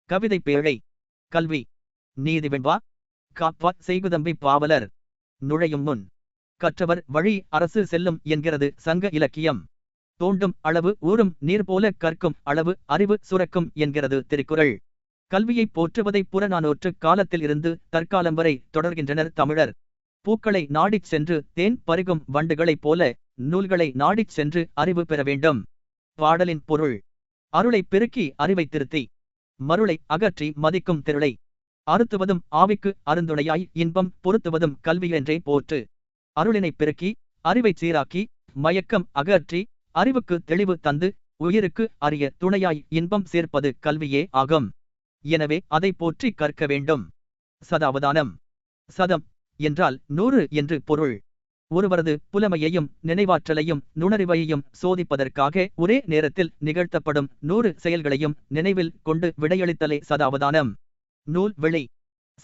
கவிதை பேழை. கல்வி நீதி வெண்பா காப்பாற் செய்குதம்பி பாவலர். நுழையும் முன் கற்றவர் வழி அரசு செல்லும் என்கிறது சங்க இலக்கியம். தோண்டும் அளவு ஊறும் நீர் போல கற்கும் அளவு அறிவு சுரக்கும் என்கிறது திருக்குறள். கல்வியை போற்றுவதை புறநானூற்று காலத்தில் இருந்து தற்காலம் வரை தொடர்கின்றனர் தமிழர். பூக்களை நாடிச் சென்று தேன் பருகும் வண்டுகளைப் போல நூல்களை நாடிச் சென்று அறிவு பெற வேண்டும். பாடலின் பொருள்: அருளை பெருக்கி அறிவை திருத்தி மருளை அகற்றி மதிக்கும் திரளை அறுத்துவதும் ஆவிக்கு அருந்துணையாய் இன்பம் பொருத்துவதும் கல்வியென்றே போற்று. அருளினை பெருக்கி அறிவை சீராக்கி மயக்கம் அகற்றி அறிவுக்கு தெளிவு தந்து உயிருக்கு அரிய துணையாய் இன்பம் சேர்ப்பது கல்வியே ஆகும். எனவே அதை போற்றி கற்க வேண்டும். சதாவதானம். சதம் என்றால் 100 என்று பொருள். ஒருவரது புலமையையும் நினைவாற்றலையும் நுணறிவையையும் சோதிப்பதற்காக ஒரே நேரத்தில் நிகழ்த்தப்படும் 100 செயல்களையும் நினைவில் கொண்டு விடையளித்தலே சதாவதானம். நூல் வெளி.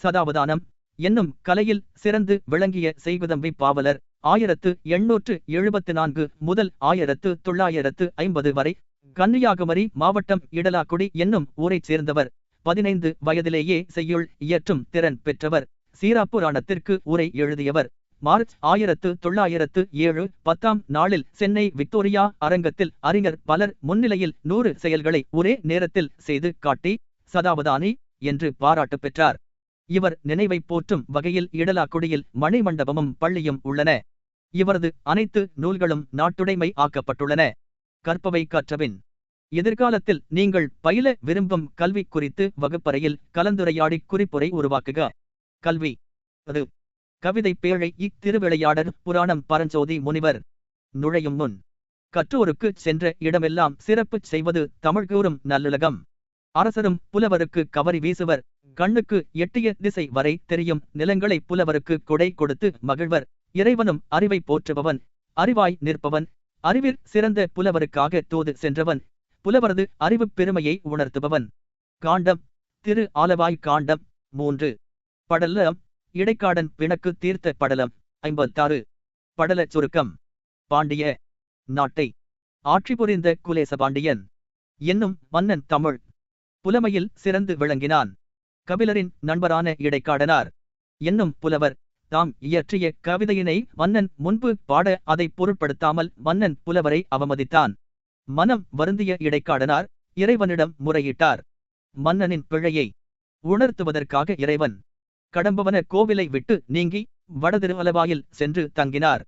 சதாவதானம் என்னும் கலையில் சிறந்து விளங்கிய செய்குதம்பி பாவலர் 1874 முதல் 1950 வரை கன்னியாகுமரி மாவட்டம் இடலாக்குடி என்னும் ஊரைச் சேர்ந்தவர். 15 வயதிலேயே செய்யுள் இயற்றும் திறன் பெற்றவர். சீராப்புராணத்திற்கு உரை எழுதியவர். மார்ச் 1907 10ஆம் நாளில் சென்னை விக்டோரியா அரங்கத்தில் அறிஞர் பலர் முன்னிலையில் 100 செயல்களை ஒரே நேரத்தில் செய்து காட்டி சதாவதானி என்று பாராட்டு பெற்றார். இவர் நினைவை போற்றும் வகையில் இடலாக்குடியில் மணிமண்டபமும் பள்ளியும் உள்ளன. இவரது அனைத்து நூல்களும் நாட்டுடைமை ஆக்கப்பட்டுள்ளன. கற்பவை கற்றபின் எதிர்காலத்தில் நீங்கள் பயில விரும்பும் கல்வி குறித்து வகுப்பறையில் கலந்துரையாடி குறிப்புரை உருவாக்குக. கல்வி அது. கவிதை பேழை. இத்திருவிளையாடற் புராணம் பரஞ்சோதி முனிவர். நுழையும் முன் கற்றோருக்கு சென்ற இடமெல்லாம் சிறப்புச் செய்வது தமிழ் கூறும் நல்லுலகம். அரசரும் புலவருக்கு கவரி வீசுவர். கண்ணுக்கு எட்டிய திசை வரை தெரியும் நிலங்களை புலவருக்கு கொடை கொடுத்து மகிழ்வர். இறைவனும் அறிவை போற்றுபவன். அறிவாய் நிற்பவன். அறிவிற் சிறந்த புலவருக்காக தூது சென்றவன். புலவரது அறிவுப் பெருமையை உணர்த்துபவன். காண்டம். திரு ஆலவாய் காண்டம் 3. படலம். இடைக்காடன் பிணக்கு தீர்த்த படலம் 56. படல சுருக்கம். பாண்டிய நாட்டை ஆட்சி புரிந்த குலேச பாண்டியன் என்னும் மன்னன் தமிழ் புலமையில் சிறந்து விளங்கினான். கபிலரின் நண்பரான இடைக்காடனார் என்னும் புலவர் தாம் இயற்றிய கவிதையினை மன்னன் முன்பு பாட அதை பொருட்படுத்தாமல் மன்னன் புலவரை அவமதித்தான். மனம் வருந்திய இடைக்காடனார் இறைவனிடம் முறையிட்டார். மன்னனின் பிழையை உணர்த்துவதற்காக இறைவன் கடம்பவன கோவிலை விட்டு நீங்கி வடதிருவலவாயில் சென்று தங்கினார்.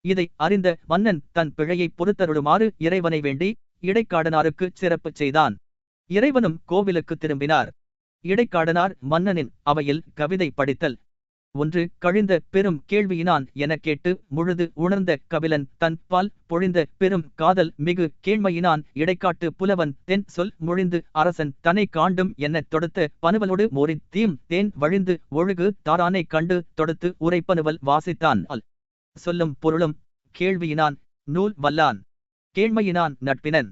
இதை அறிந்த மன்னன் தன் பிழையை பொறுத்தருளுமாறு இறைவனை வேண்டி இடைக்காடனாருக்கு சிறப்பு செய்தான். இறைவனும் கோவிலுக்கு திரும்பினார். இடைக்காடனார் மன்னனின் அவையில் கவிதை படித்தல். 1 கழிந்த பெரும் கேள்வியினான் எனக் கேட்டு முழுது உணர்ந்த கபிலன் தன் பால் பொழிந்த பெரும் காதல் மிகு கேள்மையினான் இடைக்காட்டு புலவன் தென் சொல் மொழிந்து அரசன் தன்னை காண்டும் எனத் தொடுத்த பனுவலோடு மோரித் தீம் தேன் வழிந்து ஒழுகு தாரானைக் கண்டு தொடுத்து உரைப்பனுவல் வாசித்தான். சொல்லும் பொருளும் கேள்வியினான் நூல் வல்லான். கேள்மையினான் நட்பினன்.